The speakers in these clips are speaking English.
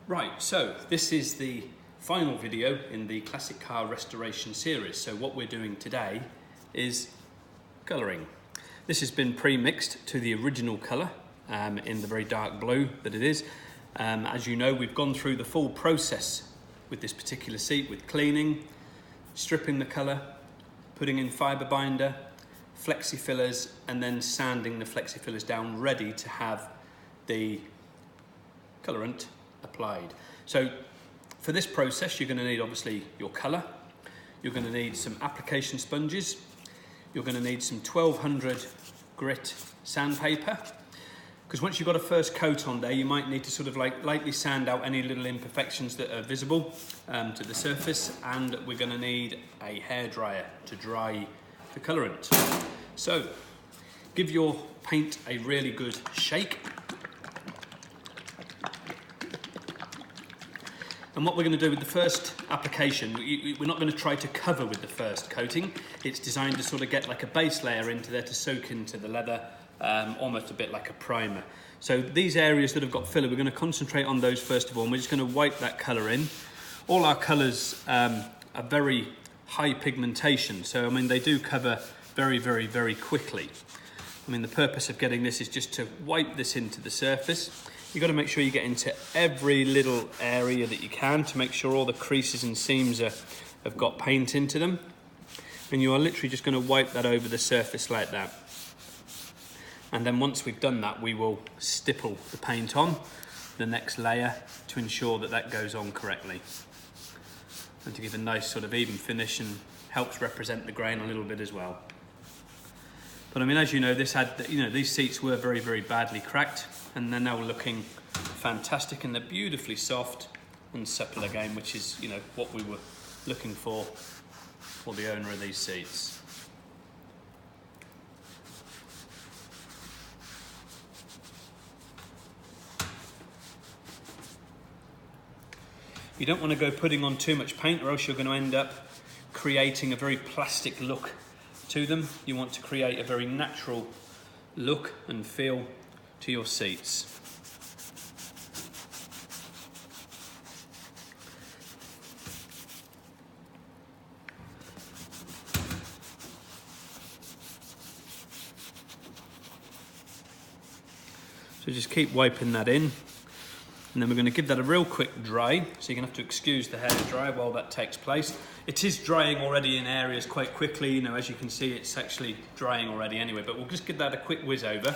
Right, so this is the final video in the classic car restoration series. So what we're doing today is colouring. This has been pre-mixed to the original colour in the very dark blue that it is. As you know, we've gone through the full process with this particular seat, with cleaning, stripping the colour, putting in fibre binder, flexi fillers, and then sanding the flexi fillers down ready to have the colourant applied. So for this process, you're going to need obviously your colour, you're going to need some application sponges, you're going to need some 1200 grit sandpaper, because once you've got a first coat on there, you might need to sort of like lightly sand out any little imperfections that are visible to the surface, and we're going to need a hairdryer to dry the colourant. So give your paint a really good shake. And what we're going to do with the first application, we're not going to try to cover with the first coating. It's designed to sort of get like a base layer into there to soak into the leather, almost a bit like a primer. So these areas that have got filler, we're going to concentrate on those first of all, and we're just going to wipe that colour in. All our colours are very high pigmentation, so I mean they do cover very, very, very quickly. I mean the purpose of getting this is just to wipe this into the surface. You've got to make sure you get into every little area that you can to make sure all the creases and seams have got paint into them. And you are literally just going to wipe that over the surface like that. And then once we've done that, we will stipple the paint on the next layer to ensure that that goes on correctly. And to give a nice sort of even finish and helps represent the grain a little bit as well. But I mean, as you know, these seats were very, very badly cracked, and they're now looking fantastic, and they're beautifully soft and supple again, which is, you know, what we were looking for the owner of these seats. You don't want to go putting on too much paint, or else you're going to end up creating a very plastic look to them. You want to create a very natural look and feel to your seats. So just keep wiping that in, and then we're going to give that a real quick dry, so you're going to have to excuse the hair dry while that takes place. It is drying already in areas quite quickly, you know, as you can see it's actually drying already anyway, but we'll just give that a quick whiz over.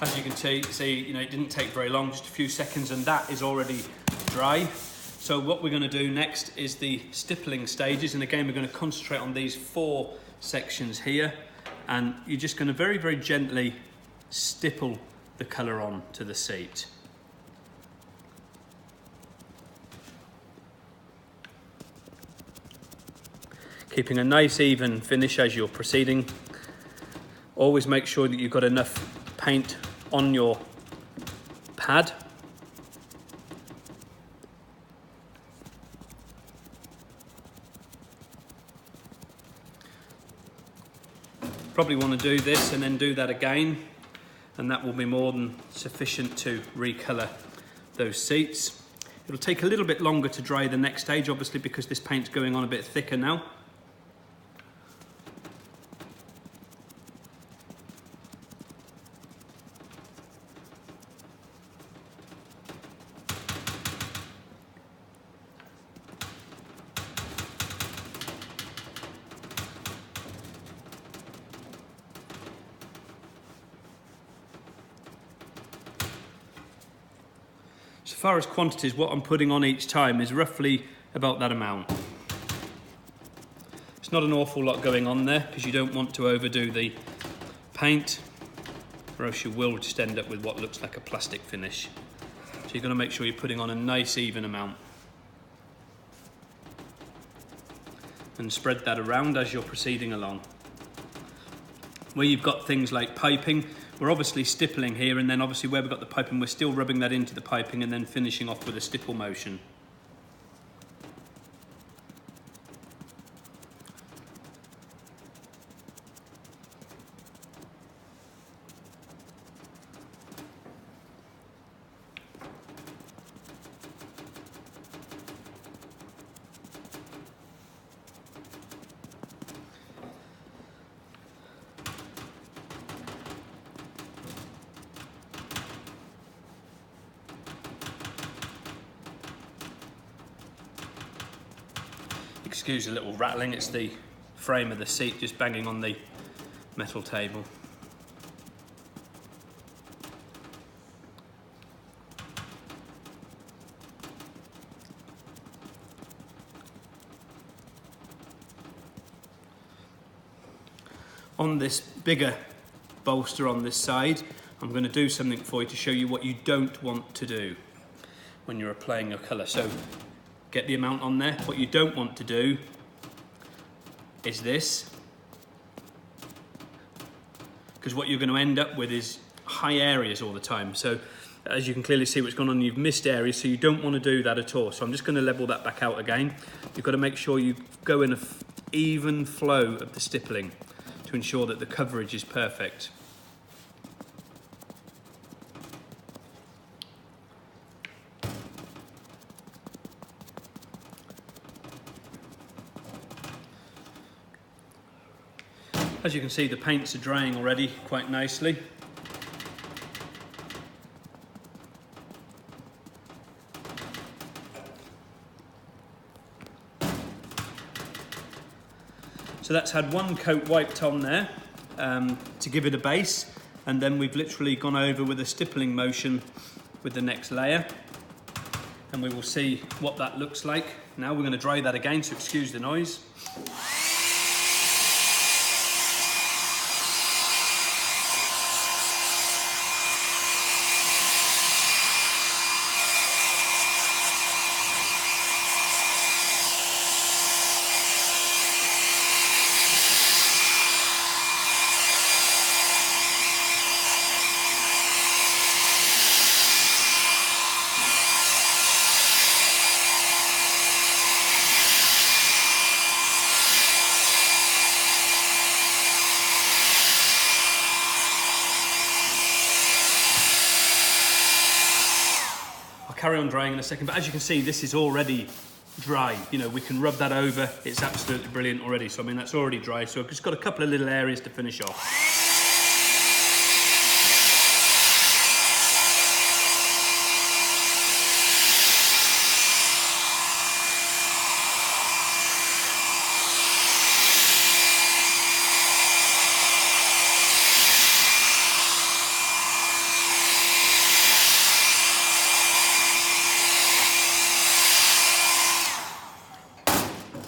As you can see, you know, it didn't take very long, just a few seconds, and that is already dry. So what we're going to do next is the stippling stages, and again we're going to concentrate on these 4 sections here, and you're just going to very, very gently stipple the colour on to the seat. Keeping a nice even finish as you're proceeding. Always make sure that you've got enough paint on your pad. Probably want to do this and then do that again, and that will be more than sufficient to recolour those seats. It'll take a little bit longer to dry the next stage, obviously, because this paint's going on a bit thicker now. As far as quantities, what I'm putting on each time is roughly about that amount. It's not an awful lot going on there because you don't want to overdo the paint, or else you will just end up with what looks like a plastic finish. So you're going to make sure you're putting on a nice even amount. And spread that around as you're proceeding along. Where you've got things like piping, we're obviously stippling here, and then obviously where we've got the piping, we're still rubbing that into the piping and then finishing off with a stipple motion. Excuse a little rattling, it's the frame of the seat just banging on the metal table. On this bigger bolster on this side, I'm going to do something for you to show you what you don't want to do when you're applying your colour. So get the amount on there. What you don't want to do is this, because what you're going to end up with is high areas all the time. So as you can clearly see what's going on, you've missed areas, so you don't want to do that at all. So I'm just going to level that back out again. You've got to make sure you go in an even flow of the stippling to ensure that the coverage is perfect. As you can see, the paints are drying already quite nicely. So that's had one coat wiped on there to give it a base, and then we've literally gone over with a stippling motion with the next layer, and we will see what that looks like. Now we're going to dry that again, so excuse the noise. Carry on drying in a second, but as you can see, this is already dry. You know, we can rub that over. It's absolutely brilliant already. So I mean, that's already dry. So I've just got a couple of little areas to finish off.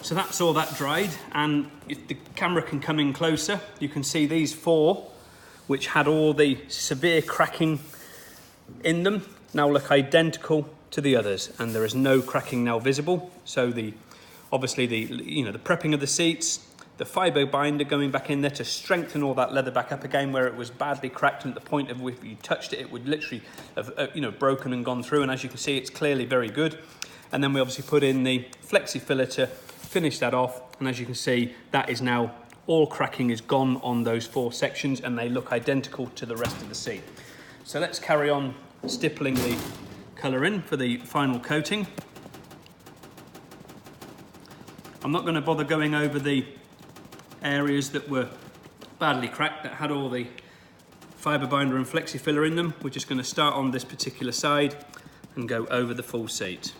So that's all that dried, and if the camera can come in closer, you can see these four, which had all the severe cracking in them, now look identical to the others, and there is no cracking now visible. So obviously the prepping of the seats, the fibre binder going back in there to strengthen all that leather back up again where it was badly cracked, and at the point of if you touched it, it would literally have broken and gone through. And as you can see, it's clearly very good. And then we obviously put in the flexi filler to finish that off, and as you can see, that is now all cracking is gone on those four sections, and they look identical to the rest of the seat. So let's carry on stippling the colour in for the final coating. I'm not going to bother going over the areas that were badly cracked, that had all the fibre binder and flexi filler in them. We're just going to start on this particular side and go over the full seat.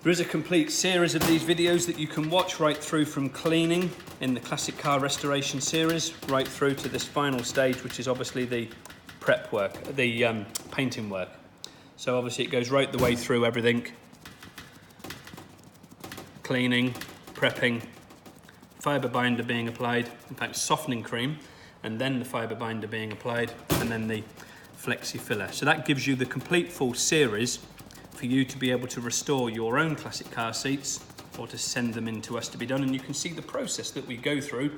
There is a complete series of these videos that you can watch right through from cleaning in the Classic Car Restoration series, right through to this final stage, which is obviously the prep work, the painting work. So obviously it goes right the way through everything. Cleaning, prepping, fibre binder being applied, in fact softening cream, and then the fibre binder being applied, and then the flexi filler. So that gives you the complete full series for you to be able to restore your own classic car seats or to send them in to us to be done. And you can see the process that we go through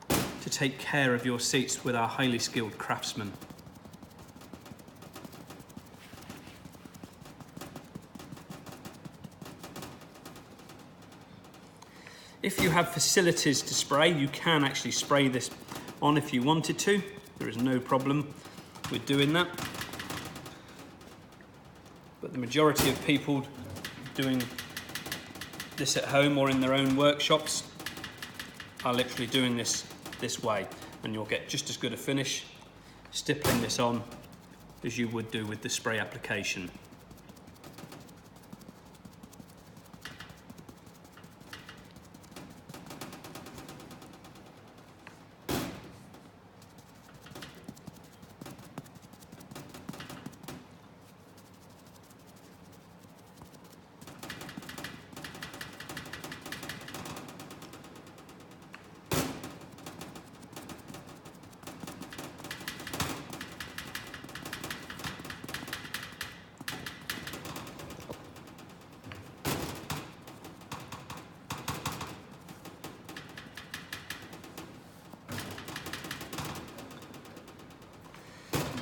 to take care of your seats with our highly skilled craftsmen. If you have facilities to spray, you can actually spray this on if you wanted to. There is no problem with doing that. But the majority of people doing this at home or in their own workshops are literally doing this way, and you'll get just as good a finish stippling this on as you would do with the spray application.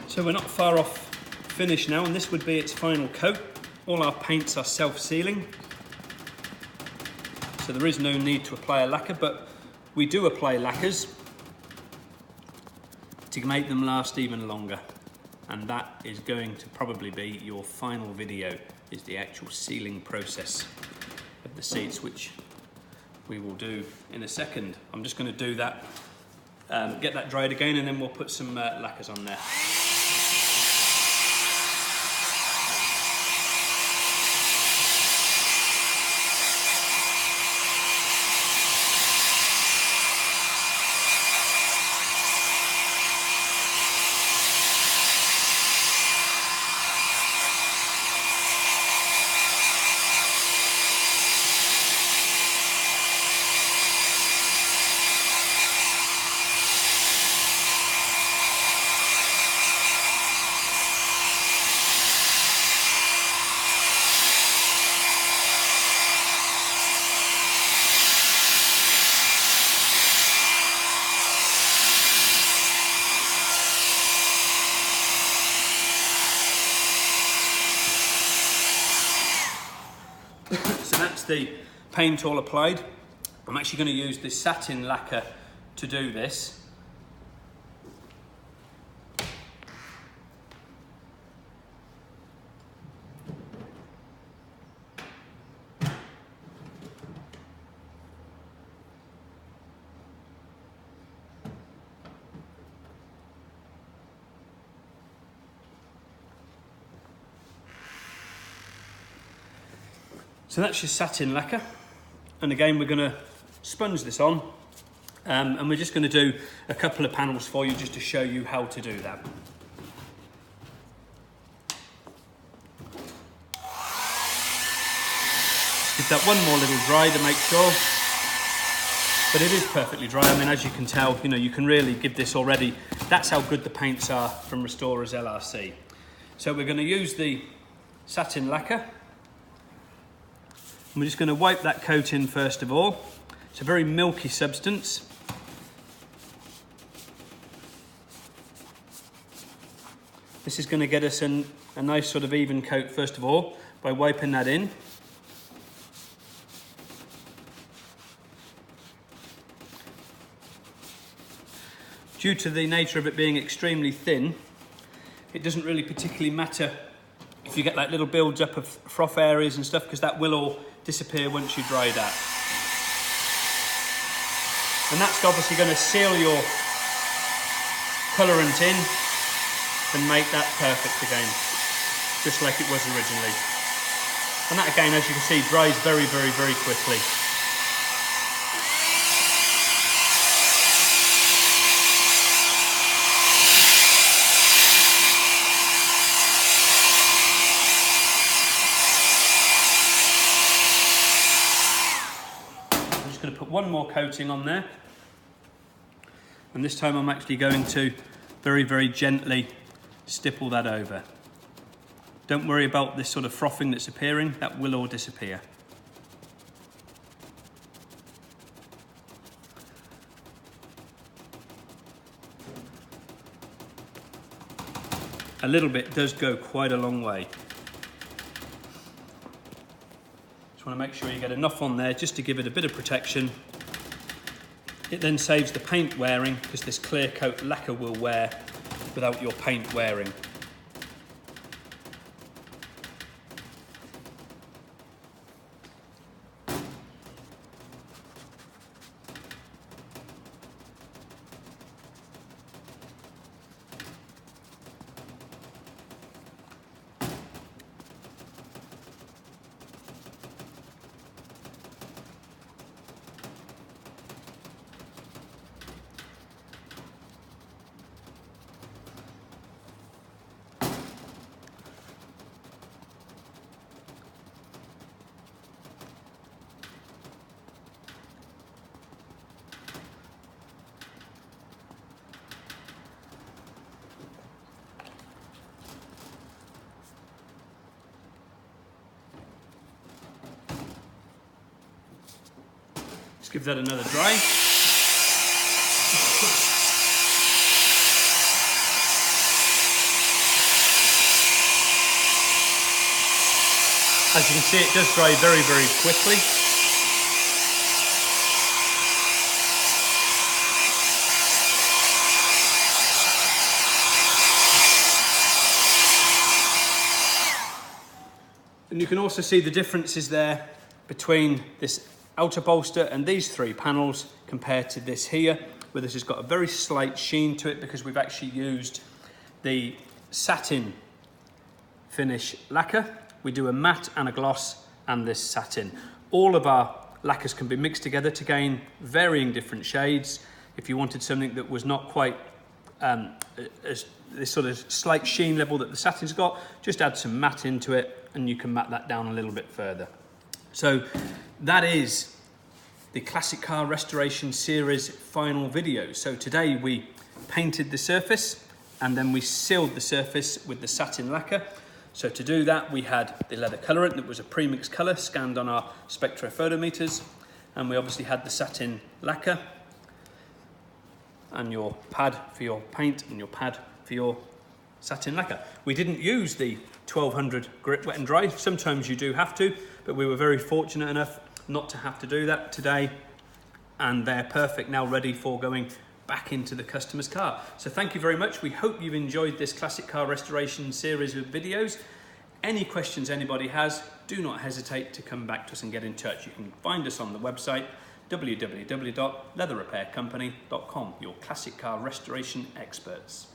So we're not far off finish now, and this would be its final coat. All our paints are self-sealing, so there is no need to apply a lacquer, but we do apply lacquers to make them last even longer. And that is going to probably be your final video, is the actual sealing process of the seats, which we will do in a second. I'm just going to do that, get that dried again, and then we'll put some lacquers on there. So that's the paint all applied. I'm actually going to use this satin lacquer to do this. So that's your satin lacquer, and again we're going to sponge this on, and we're just going to do a couple of panels for you just to show you how to do that. Give that one more little dry to make sure, but it is perfectly dry. I mean, as you can tell, you can really give this already. That's how good the paints are from Restorers LRC. So we're going to use the satin lacquer. And we're just going to wipe that coat in first of all. It's a very milky substance. This is going to get us a nice sort of even coat first of all by wiping that in. Due to the nature of it being extremely thin, it doesn't really particularly matter if you get like little builds up of froth areas and stuff, because that will all disappear once you dry that. And that's obviously going to seal your colourant in and make that perfect again, just like it was originally. And that again, as you can see, dries very, very, very quickly. one more coating on there. And this time I'm actually going to very, very gently stipple that over. Don't worry about this sort of frothing that's appearing, that will all disappear. A little bit does go quite a long way. Just want to make sure you get enough on there just to give it a bit of protection. It then saves the paint wearing, because this clear coat lacquer will wear without your paint wearing. Give that another dry. As you can see, it does dry very, very quickly. And you can also see the differences there between this outer bolster and these three panels compared to this here, where this has got a very slight sheen to it because we've actually used the satin finish lacquer. We do a matte and a gloss and this satin. All of our lacquers can be mixed together to gain varying different shades. If you wanted something that was not quite this sort of slight sheen level that the satin's got, just add some matte into it and you can matte that down a little bit further. So that is the Classic Car Restoration Series final video. So today we painted the surface and then we sealed the surface with the satin lacquer. So to do that, we had the leather colorant that was a premix color scanned on our spectrophotometers, and we obviously had the satin lacquer and your pad for your paint and your pad for your satin lacquer. We didn't use the 1200 grit wet and dry. Sometimes you do have to, but we were very fortunate enough not to have to do that today, and they're perfect now, ready for going back into the customer's car. So thank you very much. We hope you've enjoyed this Classic Car Restoration series of videos. Any questions anybody has, do not hesitate to come back to us and get in touch. You can find us on the website www.leatherrepaircompany.com, your classic car restoration experts.